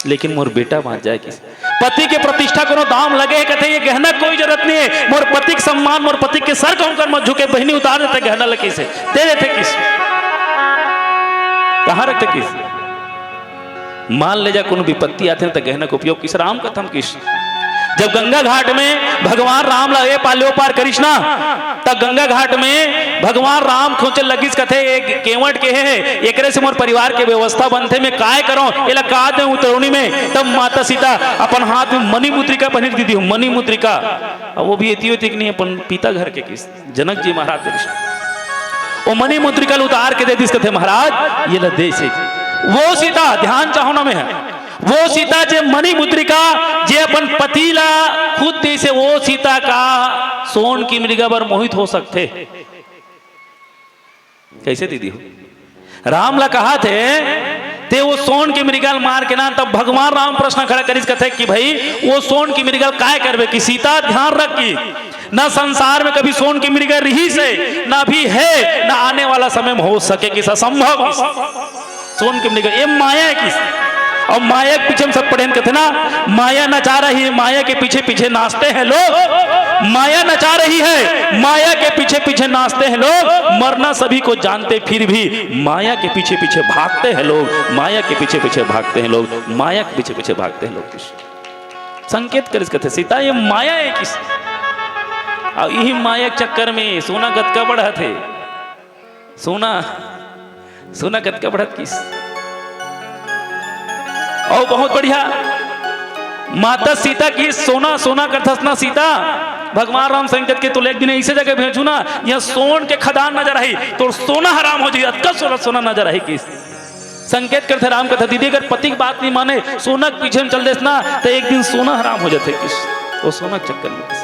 लेकिन मोर बेटा बांच जाए किस पति के प्रतिष्ठा को दाम लगे कहते ये गहना कोई जरूरत नहीं है मोर पति का सम्मान मोर पति के सर कौन कर मत झुके बहनी उतार देते गहना लगे से दे देते किस कहां रखते किस मान ले जा कोनो विपत्ति आते हैं तो गहना का उपयोग किस राम कथम किस जब गंगा घाट में भगवान राम लगे पालो पार करिश ना तब गंगा घाट में भगवान राम खोचे लगिस कथे एक केवट के है एकरे से मोर परिवार के व्यवस्था बनते में काय करो एला का दे उतरौनी में तब माता सीता अपन हाथ में मणि मुद्रिका पहन दी थी मणि मुद्रिका वो भी एतियो तिक नहीं अपन पिता घर के किस जनक जी महाराज वो मणि मुद्रिका उतार के दे दिस कथे महाराज ये ल दे से वो सीता ध्यान चाहो ना में है वो सीता जे मणि मुद्रिका जे अपन पतिला खुद दे से वो सीता का सोन की मृगा पर मोहित हो सकते कैसे दीदी हो राम ला कहा थे ते वो सोन की मृगल मार के ना तब भगवान राम प्रश्न खड़ा करिस कथे कि भाई वो सोन की मृगल काय करबे कि सीता ध्यान रख की ना संसार में कभी सोन की मृगल रही से ना भी है ना आने वाला समय में हो सके कि असंभव सोन की मृगल ये माया है किस और माया के पीछे हम सब पढ़े कहते ना माया नचा रही है माया के पीछे पीछे नाचते हैं लोग माया नचा रही है माया के पीछे पीछे नाचते हैं लोग मरना सभी को जानते फिर भी माया के पीछे पीछे भागते हैं लोग माया के पीछे पीछे भागते हैं लोग माया के पीछे पीछे भागते हैं लोग संकेत कर कहते सीता ये माया है किस और यही माया के चक्कर में सोना गतका बढ़ा थे सोना गतका बढ़त किस और बहुत बढ़िया माता सीता की सोना सोना करथस ना सीता भगवान राम संकेत के तो एक दिन ऐसे जगह भेजू ना यहाँ सोन के खदान नजर आई तो सोना हराम हो जाए अतका सोना सोना नजर आई किस संकेत करते राम कथा दीदी अगर पति की बात नहीं माने सोना के पीछे चल देस ना तो एक दिन सोना हराम हो जाते किस वो सोना के चक्कर में किस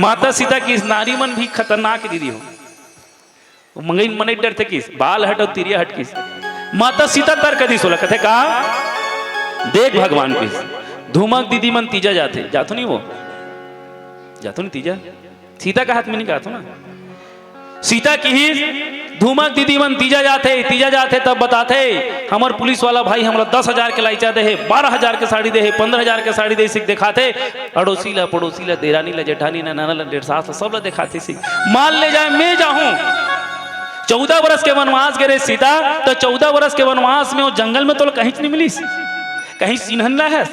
माता सीता की इस नारी मन भी खतरनाक दीदी हो मंगई मने डर थे किस बाल हट और तिरिया हट किस माता सीता तर्क दी सोला कथे का देख भगवान की धूमक दीदी मन तीजा जाते जातो नहीं वो जातो नहीं तीजा सीता का हाथ में नहीं कहा था ना सीता की ही धूमक दीदी मन तीजा जाते तब बताते हमार पुलिस वाला भाई हमरा 10,000 के लाइचा दे है, 12,000 के साड़ी दे है, 15,000 के साड़ी दे सिख दिखाते, अड़ोसी ला पड़ोसी ला देरानी ला जेठानी ला नाना ला डेढ़ सास ला सब ला दिखाते सिख मान ले जाए मैं जाऊं। 14 वर्ष के वनवास करे सीता, तो 14 वर्ष के वनवास में वो जंगल में तो कहीं नहीं मिली, कहीं सिन्हन ला है।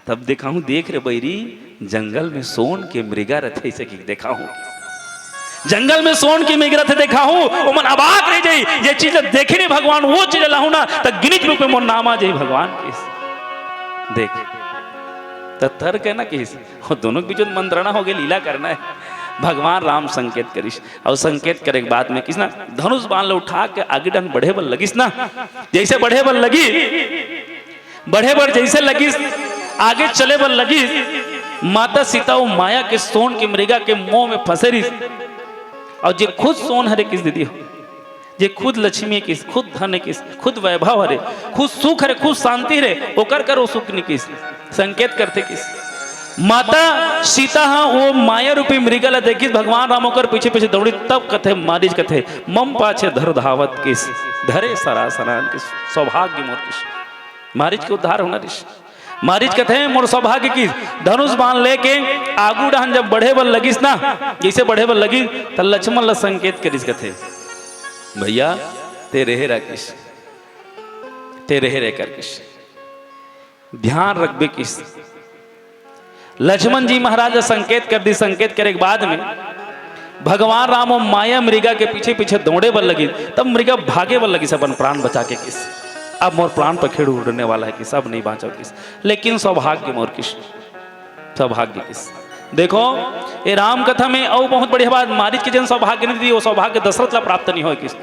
तब देखा हूं, देख रे बैरी जंगल में सोन के मृगा रथे से देखा हूं, जंगल में सोन की मृगा रथे देखा हूं, वो मन अबाक रह जाई, ये चीज देखे नहीं भगवान, वो चीज लाहू ना तो गिनित रूप में मोर नाम आ जाई भगवान किस देख तो तर्क है ना किस, वो दोनों के बीच मंत्रणा हो गई, लीला करना है। भगवान राम संकेत करिस और संकेत करे के बाद में किस ना धनुष बाण ले उठा के आगे डन बढ़े बल लगिस ना, जैसे बढ़े बल लगी, बढ़े बल जैसे लगिस आगे चले बल लगी, माता सीता वो माया के सोन की मृगा के मुंह में फंसे रही, और जे खुद सोन हरे किस दीदी हो, जे खुद लक्ष्मी किस, खुद धन किस, खुद वैभव हरे, खुद सुख हरे, खुद शांति रे, ओकर करो सुख नि किस, संकेत करते किस माता सीता हाँ वो माया रूपी मृगल देखिस भगवान राम होकर पीछे पीछे दौड़ी, तब कथे मारिच कथे मम पाछे धर धावत किस, धरे सरा सनान किस, सौभाग्य मोर किस, मारिच के उद्धार होना रिश, मारिच कथे मोर सौभाग्य की, धनुष बाण लेके आगू डहन जब बढ़े बल लगिस ना, जैसे बढ़े बल लगी तो लक्ष्मण ला संकेत करिस कथे भैया ते रहे रा किस, ते रहे रह कर किस, ध्यान रखबे किस। लक्ष्मण जी महाराज संकेत कर दी, संकेत करे के बाद में भगवान राम और माया मृगा के पीछे पीछे दौड़े बल लगी, तब मृगा भागे बल लगी अपन प्राण बचा के किस, अब मोर प्राण पखेड़ उड़ने वाला है कि सब नहीं बाँचो किस, लेकिन सौभाग्य मोर किस, सौभाग्य किस। देखो ये राम कथा में और बहुत बढ़िया बात, मारिच के जन सौभाग्य नहीं दी, वो सौभाग्य दशरथ ला प्राप्त नहीं हो किस।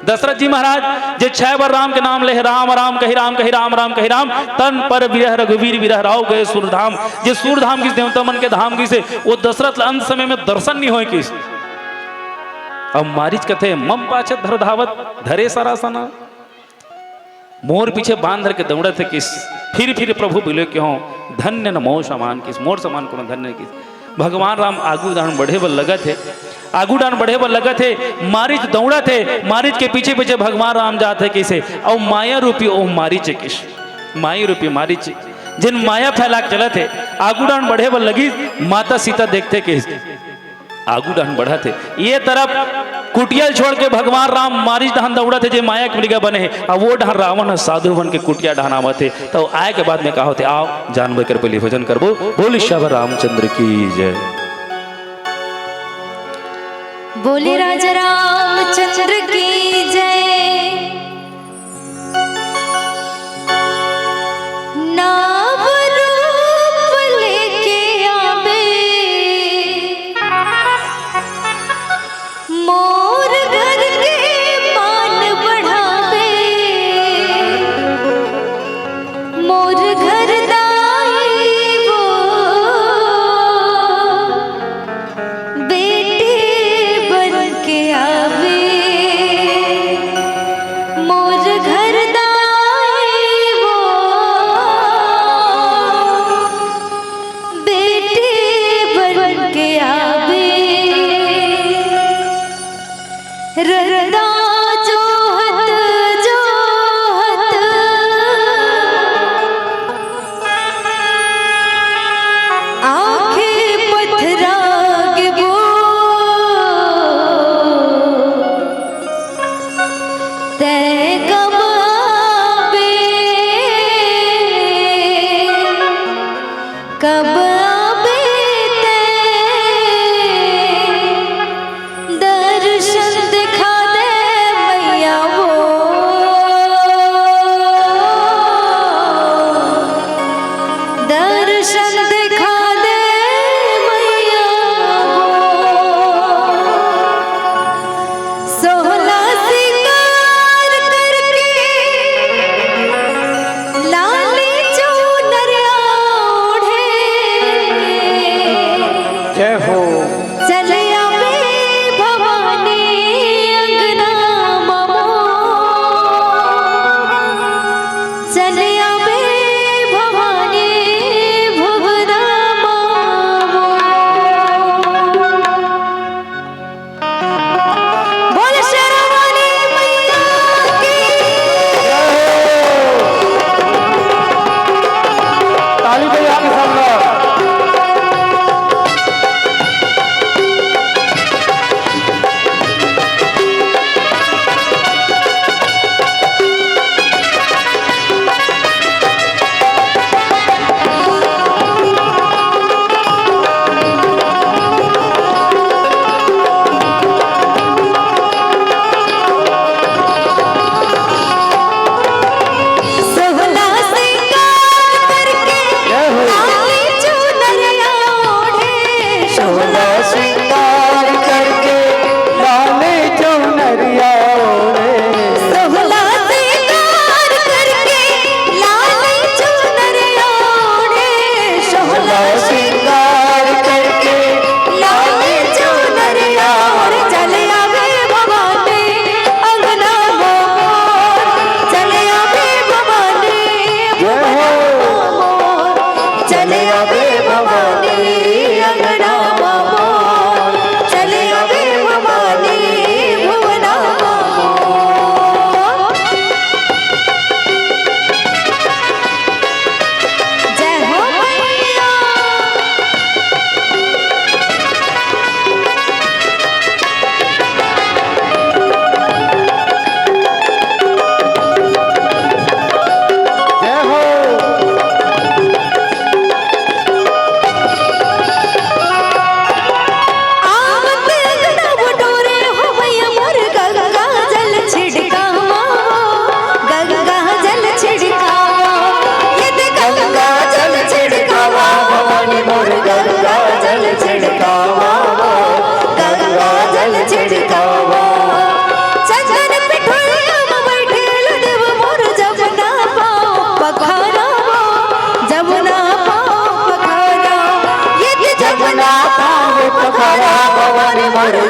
दशरथ जी महाराज जे 6 बार राम के नाम ले, राम राम कही राम कही राम राम कही राम, तन पर विरह रघुवीर विरह राव गए सूरधाम, जे सूरधाम किस देवता मन के धाम किसे, वो दशरथ ला अंत समय में दर्शन नहीं हो किस। अब मारिच कथे मम पाछे धर धावत धरे सरासना, मोर पीछे बांध धर के दौड़े थे किस, फिर प्रभु बोले क्यों धन्य न मोर समान किस, मोर समान को धन्य किस। भगवान राम आगू दान बढ़े बल लगा थे, आगू डान बढ़े बल लगा थे, मारिच दौड़ा थे, मारिच के पीछे पीछे भगवान राम जाते किसे, और माया रूपी ओ मारिच किस, माया रूपी मारिच जिन माया फैला के चला थे, आगू डान बढ़े बल लगी, माता सीता देखते किस, आगू डान बढ़ा थे, ये तरफ कुटिया छोड़ के भगवान राम मारिच डहान दौड़ा थे, जे माया के मृगा बने हैं, अब वो डहान रावण साधु बन के कुटिया डहान आवा थे, तो आए के बाद में कहा होते आओ जानवर कर पहले भोजन करबो, बोल श्यावर रामचंद्र की जय। बोले राजा रामचंद्र की जय। नाम रूप लेके आवे मोर घर के मान बढ़ावे, मोर घर दाई वो बेटी बन के आवे।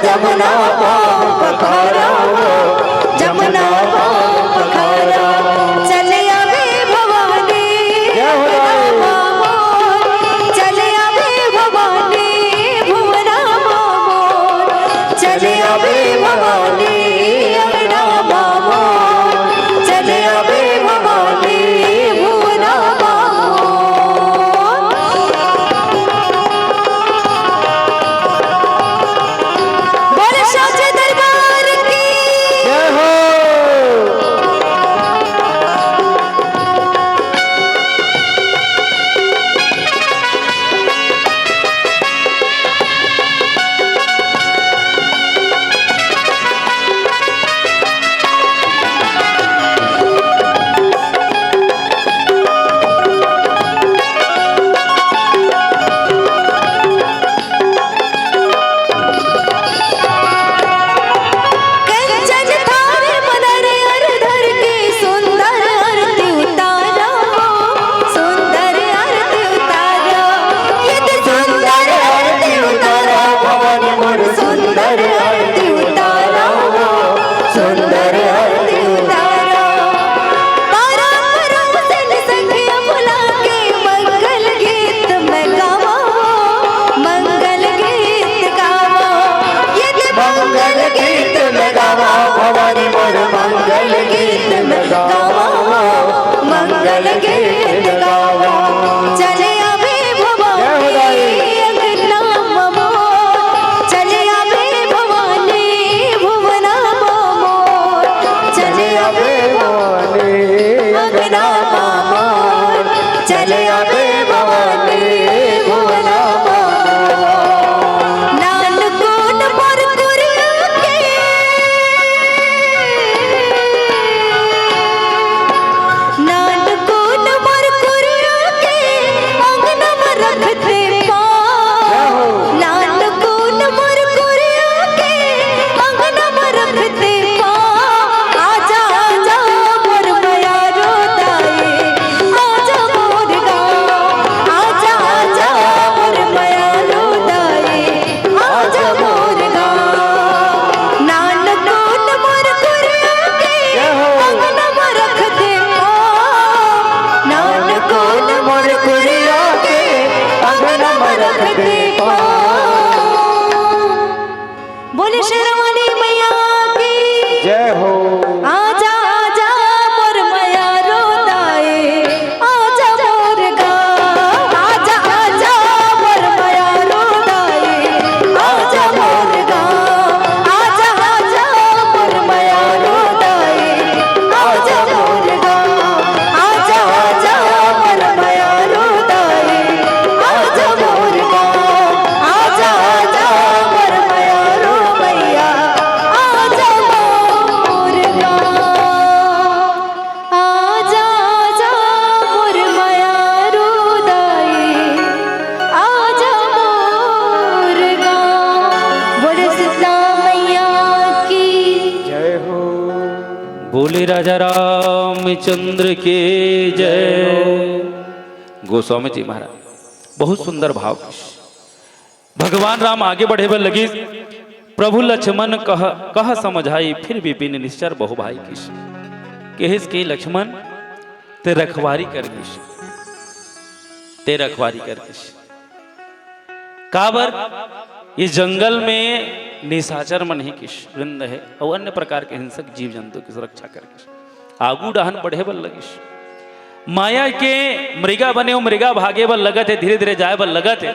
जमुना पाँव पखारा हो, जमुना पाँव पखारा। चले आवे भवानी भुवना मोर, चले आवे भवानी भुवना मोर, चले आवे भवानी अंगना मोर, चले आवे भवानी भुवना मोर। बोले साचे दरबार की जय हो। कंचन थार मदर हर धर के सुंदर आरती उतारा, सुंदर आरती उतारा। ये तो सुंदर आरती उतारा भवानी मोर, सुंदर आरती उतारा, सुंदर आरती उतारा। पारा परम सन संगिया बुला के मंगल गीत मैं गावा, मंगल गीत गावा। ये तो मंगल गीत में गावा भवानी मोर, मंगल गीत में गावा, मंगल गीत गावा। चले आवे भवानी अंगना मोर, चले आवे भवानी भुवना मोर, चले आवे भवानी अंगना मोर, चले आवे भवानी भुवना मोर। नानकोन पर कुरिया के, नानकोन पर कुरिया के अंगना में रखते पाँव, नानकोन पर कुरिया के अंगना में रखते पाँव। आजा आजा मोर मया रोताए, आजा मोर गाँव, आजा आजा मोर मया रोताए, आजा मोर गाँव। नानकोन पर कुरिया के अंगना में रखते पाँव, नानकोन पर कुरिया के अंगना में रखते पाँव। बोले शेरवाली मैया की जय हो। आजा आजा मोर मया रोताए, आजा मोर गाँव, आजा आजा मोर मया रोताए, आजा मोर गाँव, आजा आजा मोर मया रोताए, आजा मोर गाँव, आजा आजा मोर मया रोताए, आजा मोर गाँव, आजा आजा मोर मया रो मैया, आजा मोर गाँव, आजा आजा मोर मया रोताए, आजा मोर गाँव। बोले सीता मैया की जय हो। बोले राजा रामचंद्र के जय। गोस्वामी जी महाराज बहुत सुंदर भाव। भगवान राम आगे बढ़े बर लगी, प्रभु लक्ष्मण कह समझाई, फिर विपिन निश्चर बहु भाई किस केहिस के लक्ष्मण ते रखवारी कर किस, ते रखवारी कर किस। काबर इस जंगल में निशाचर मन ही किस वृंद है और अन्य प्रकार के हिंसक जीव जंतु की सुरक्षा कर किस आगू डहन बढ़े बल लगिस। माया के मृगा बने हो, मृगा भागे बल लगत है, धीरे धीरे जाए बल लगत है,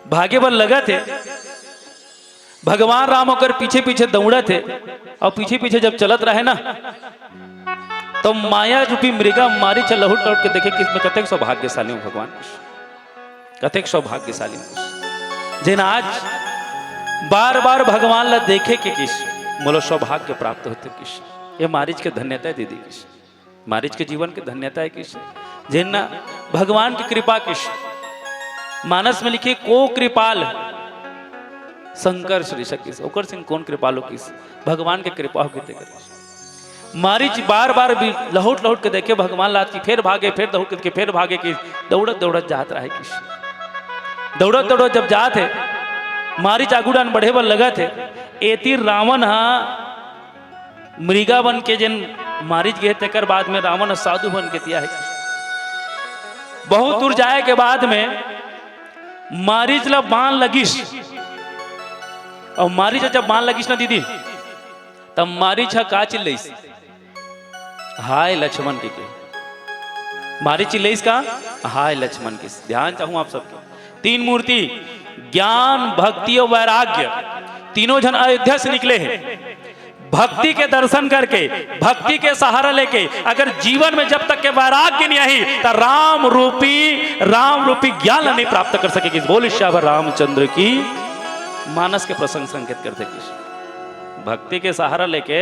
भागे बल लगत है। भगवान राम होकर पीछे पीछे दौड़त है और पीछे पीछे जब चलत रहे ना तो माया रूपी मृगा मारी चल लहुट लौट के देखे कि इसमें कतेक सौभाग्यशाली हूं भगवान, कतेक सौभाग्यशाली हूं जिन आज बार बार भगवान ला देखे कि किस मोलो सौभाग्य प्राप्त होते किस। ये मारिच के धन्यता है दीदी किस, मारिच के जीवन के धन्यता है किस जिन भगवान की कृपा किस। मानस में लिखे को कृपाल शंकर श्री किस ओकर सिंह कौन कृपालो किस भगवान के कृपा हो के मारिच बार बार भी लहोट लहोट के देखे भगवान लात की फिर भागे, फिर दौड़ के फिर भागे कि दौड़त दौड़त जात रहे किस। दौड़त दौड़त जब जात है मारीच आगुडान बढ़े बर लगा थे एती रावण हा मृगा बन के जिन मारीच गए तेकर बाद में रावण साधु बन के तिया है। बहुत दूर जाए के बाद में मारीच ला बाण लगिस और मारीच जब बाण लगिस ना दीदी तब मारीच का चिल्लईस हाय लक्ष्मण के मारीच चिल्लईस का हाय लक्ष्मण के। ध्यान चाहूं आप सबके तीन मूर्ति ज्ञान भक्ति और वैराग्य तीनों जन अयोध्या से निकले हैं भक्ति के दर्शन करके भक्ति के सहारा लेके अगर जीवन में जब तक के वैराग्य नहीं आई तो राम रूपी ज्ञान नहीं प्राप्त कर सकेगी। बोल श्यावर रामचंद्र की मानस के प्रसंग संकेत करते किस भक्ति के सहारा लेके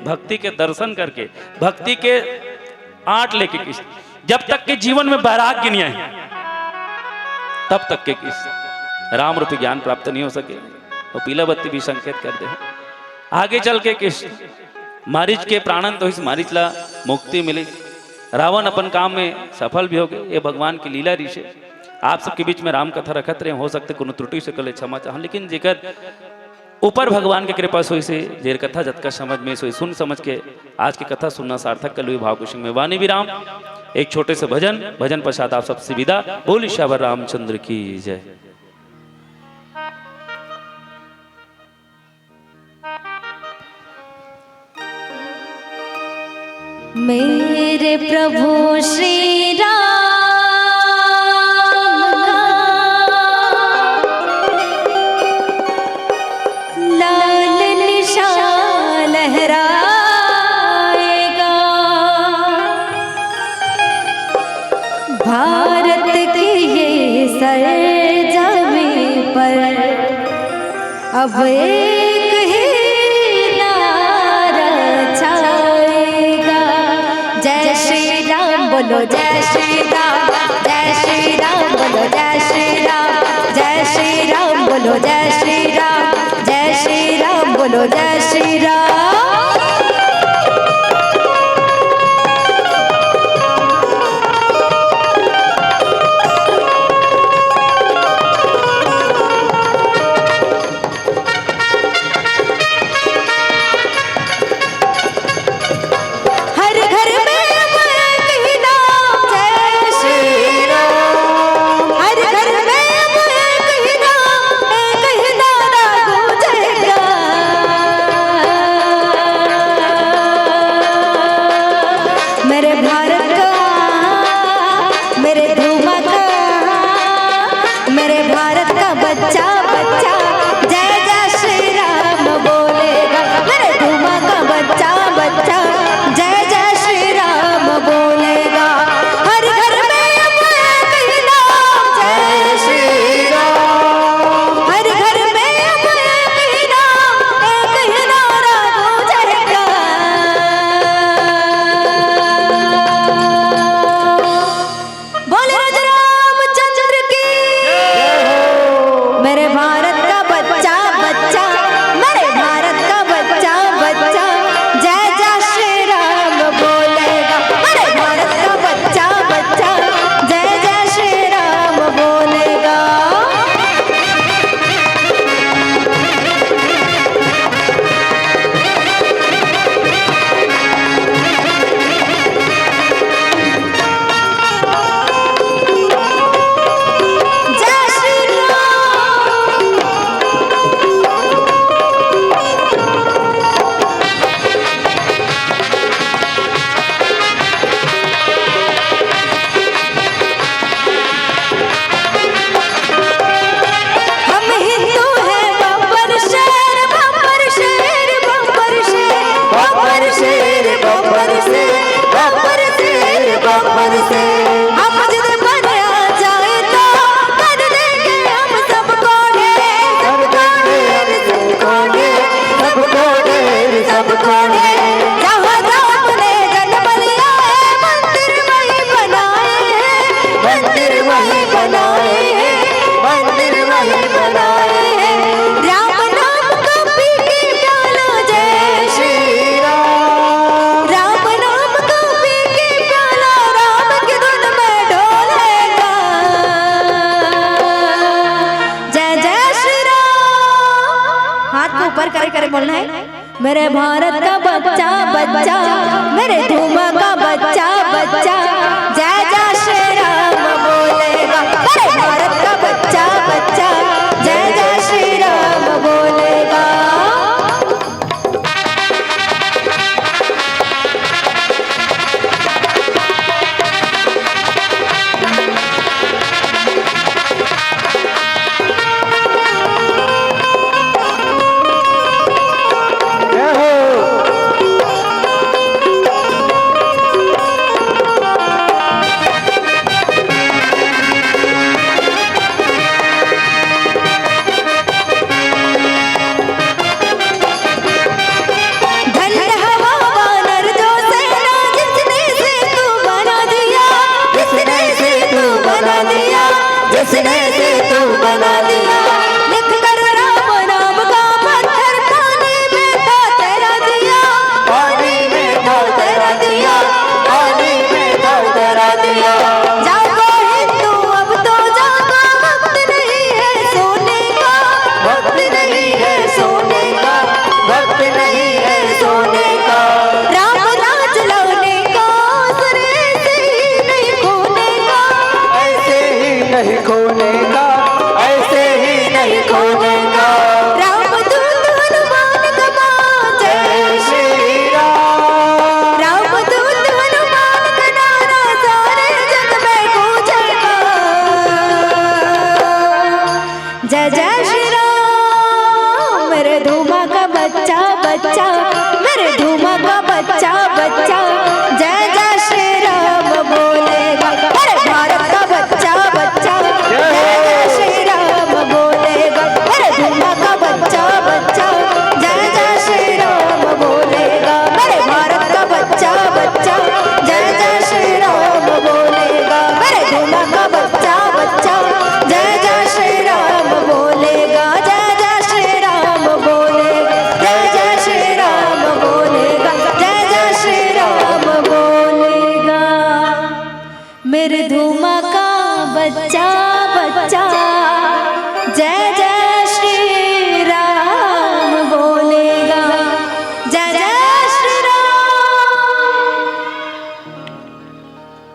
भक्ति के दर्शन करके भक्ति के आंट लेके किस जब तक के जीवन में वैराग्य नहीं आई तब तक के किस राम रूपी ज्ञान प्राप्त नहीं हो सके। और पीला बत्ती भी संकेत कर दे आगे चल के किस मारीच के प्राणन तो इस मारीच ला मुक्ति मिली रावण अपन काम में सफल भी हो गए। ये भगवान की लीला ऋषि आप सबके बीच में राम कथा रखत रहे हो सकते कोनो त्रुटि से कले क्षमा चाह लेकिन जेकर ऊपर भगवान की कृपा सोई से जेर कथा जतका समझ में सोई सुन समझ के आज की कथा सुनना सार्थक कर लुई भाव कुशिंग में वाणी विराम एक छोटे से भजन पश्चात आप सबसे विदा। बोल श्यावर रामचंद्र की जय। मेरे प्रभु श्री राम लाल निशान लहराएगा भारत की ये सरजमीं पर अब एक ही नारा छाएगा जय श्री राम बोलो जय श्री राम जय श्री राम बोलो जय श्री राम जय श्री राम बोलो जय श्री राम जय श्री राम बोलो जय श्री राम। को ऊपर करे करे बोलना है। मेरे भारत का बच्चा बच्चा, मेरे धूमा का बच्चा बच्चा, जय जय श्री राम बोलेगा। मेरे भारत का बच्चा बच्चा, जय जय श्री राम बोलेगा। जिसने से तू बना दिया, लिख कर राम नाम का पत्थर पानी में तो तेरा दिया, पानी में तो तेरा दिया, पानी में तो तेरा दिया। जागो हिंदू अब तो जागो, वक्त नहीं है सोने का, वक्त नहीं है सोने का, वक्त नहीं है सोने का। राम राज लाने का, सिरे से ही नहीं खोने का, ऐसे ही नहीं खोने का, ऐसे ही नहीं खोने का। रामदूत हनुमान का नाम जय श्री राम, रामदूत हनुमान का नारा सारे जग में गूंजेगा। जय जय श्री राम, मेरे धूमा का बच्चा बच्चा, मेरे धूमा का बच्चा बच्चा, जय जय श्री राम बोलेगा। मेरे भारत का बच्चा बच्चा, जय जय श्री राम बोलेगा। मेरे धूमा का बच्चा बच्चा, जय जय श्री राम बोलेगा। मेरे भारत का बच्चा बच्चा, जय जय श्री राम बोलेगा। मेरे धूमा का बच्चा बच्चा, जय जय श्री राम बोलेगा। जय जय श्री राम बोलेगा, जय जय श्री राम बोलेगा, जय जय श्री राम बोलेगा। मेरे धूमा का बच्चा बच्चा, जय जय